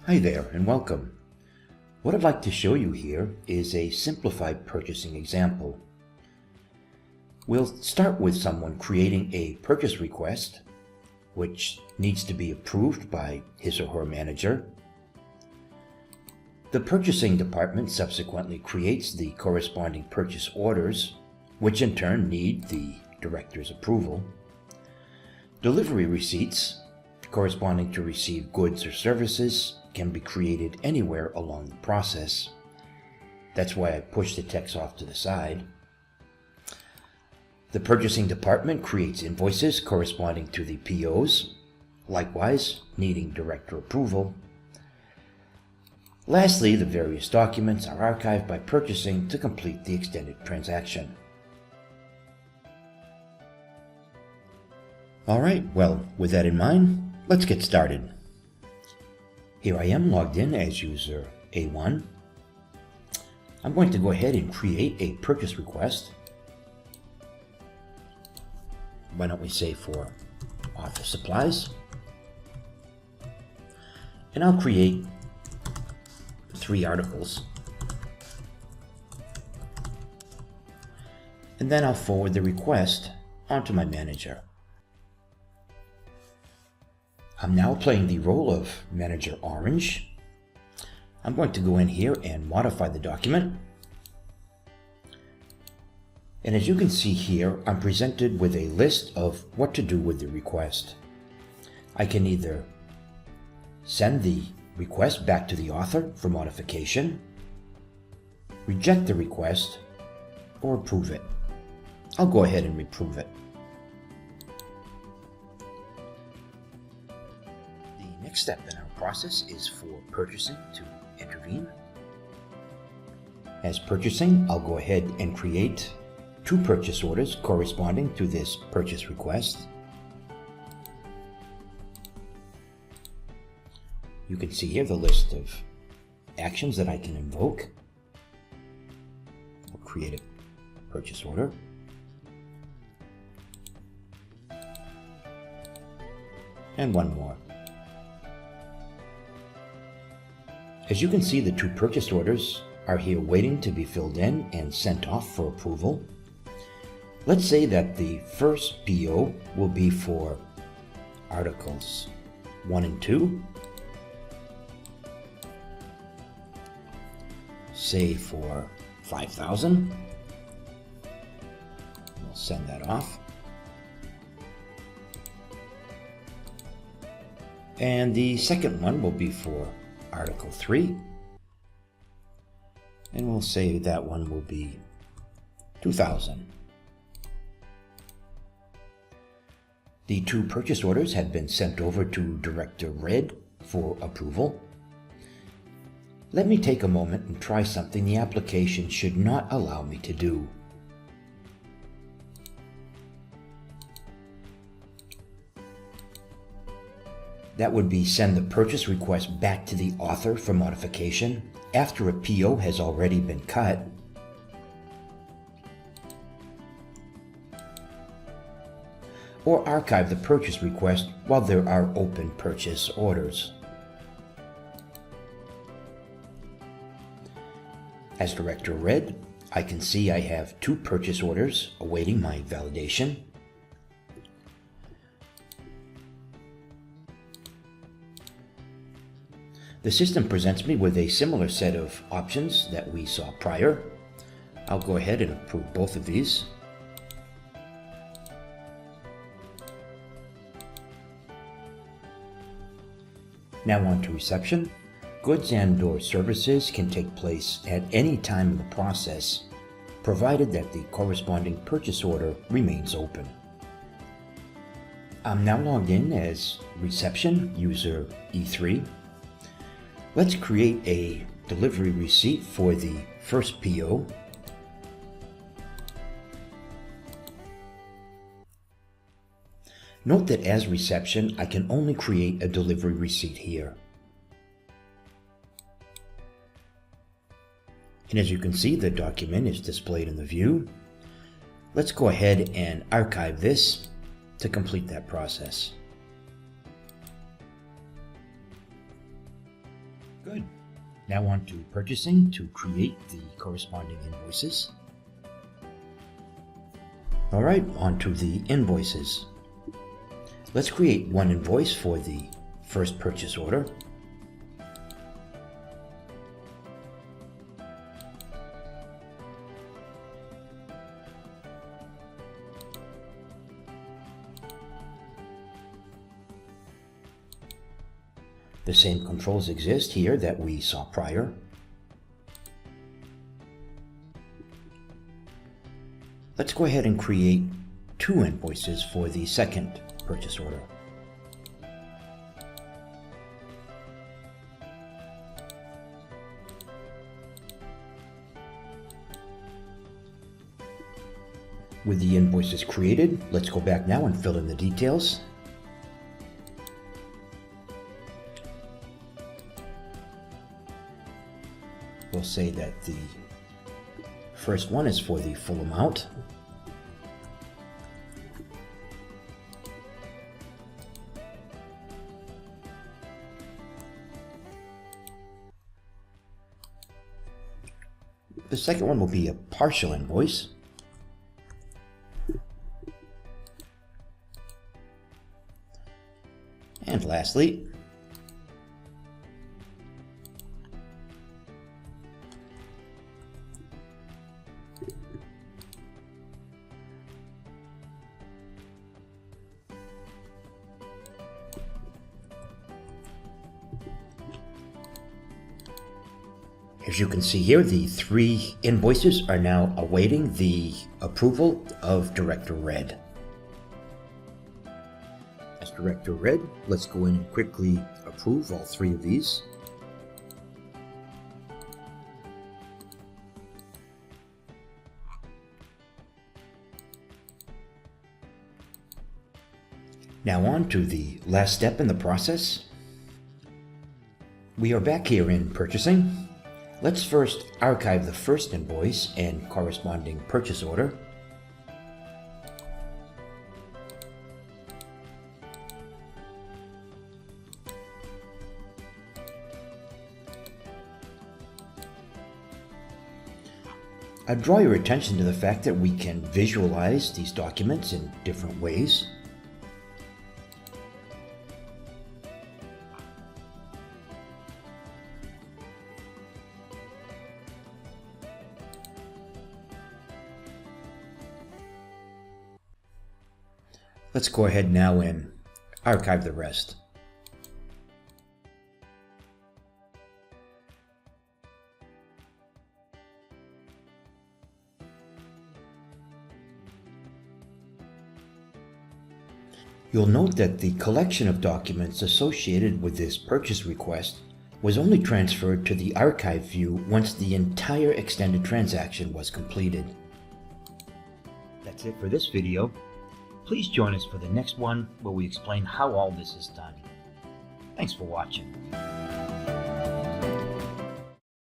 Hi there and welcome. What I'd like to show you here is a simplified purchasing example. We'll start with someone creating a purchase request, which needs to be approved by his or her manager. The purchasing department subsequently creates the corresponding purchase orders, which in turn need the director's approval. Delivery receipts, corresponding to received goods or services, can be created anywhere along the process. That's why I push the text off to the side. The purchasing department creates invoices corresponding to the POs, likewise needing director approval. Lastly, the various documents are archived by purchasing to complete the extended transaction. Alright, well, with that in mind, let's get started. Here I am logged in as user A1. I'm going to go ahead and create a purchase request. Why don't we say for office supplies? And I'll create 3 articles. And then I'll forward the request onto my manager. I'm now playing the role of Manager Orange. I'm going to go in here and modify the document. And as you can see here, I'm presented with a list of what to do with the request. I can either send the request back to the author for modification, reject the request, or approve it. I'll go ahead and approve it. The next step in our process is for purchasing to intervene. As purchasing, I'll go ahead and create 2 purchase orders corresponding to this purchase request. You can see here the list of actions that I can invoke. I'll create a purchase order. And one more. As you can see, the 2 purchase orders are here waiting to be filled in and sent off for approval. Let's say that the first PO will be for articles 1 and 2. Say for 5,000. We'll send that off. And the second one will be for Article 3, and we'll say that one will be 2,000. The 2 purchase orders had been sent over to Director Red for approval. Let me take a moment and try something the application should not allow me to do. That would be send the purchase request back to the author for modification after a PO has already been cut. Or archive the purchase request while there are open purchase orders. As Director Red, I can see I have 2 purchase orders awaiting my validation. The system presents me with a similar set of options that we saw prior. I'll go ahead and approve both of these. Now on to reception. Goods and/or services can take place at any time in the process, provided that the corresponding purchase order remains open. I'm now logged in as reception user E3. Let's create a delivery receipt for the first PO. Note that as reception, I can only create a delivery receipt here. And as you can see, the document is displayed in the view. Let's go ahead and archive this to complete that process. Now on to purchasing to create the corresponding invoices. Alright, on to the invoices. Let's create one invoice for the first purchase order. The same controls exist here that we saw prior. Let's go ahead and create two invoices for the second purchase order. With the invoices created, let's go back now and fill in the details. We'll say that the first one is for the full amount. The second one will be a partial invoice. And lastly, as you can see here, the three invoices are now awaiting the approval of Director Red. As Director Red, let's go in and quickly approve all three of these. Now on to the last step in the process. We are back here in purchasing. Let's first archive the first invoice and corresponding purchase order. I draw your attention to the fact that we can visualize these documents in different ways. Let's go ahead now and archive the rest. You'll note that the collection of documents associated with this purchase request was only transferred to the archive view once the entire extended transaction was completed. That's it for this video. Please join us for the next one where we explain how all this is done. Thanks for watching.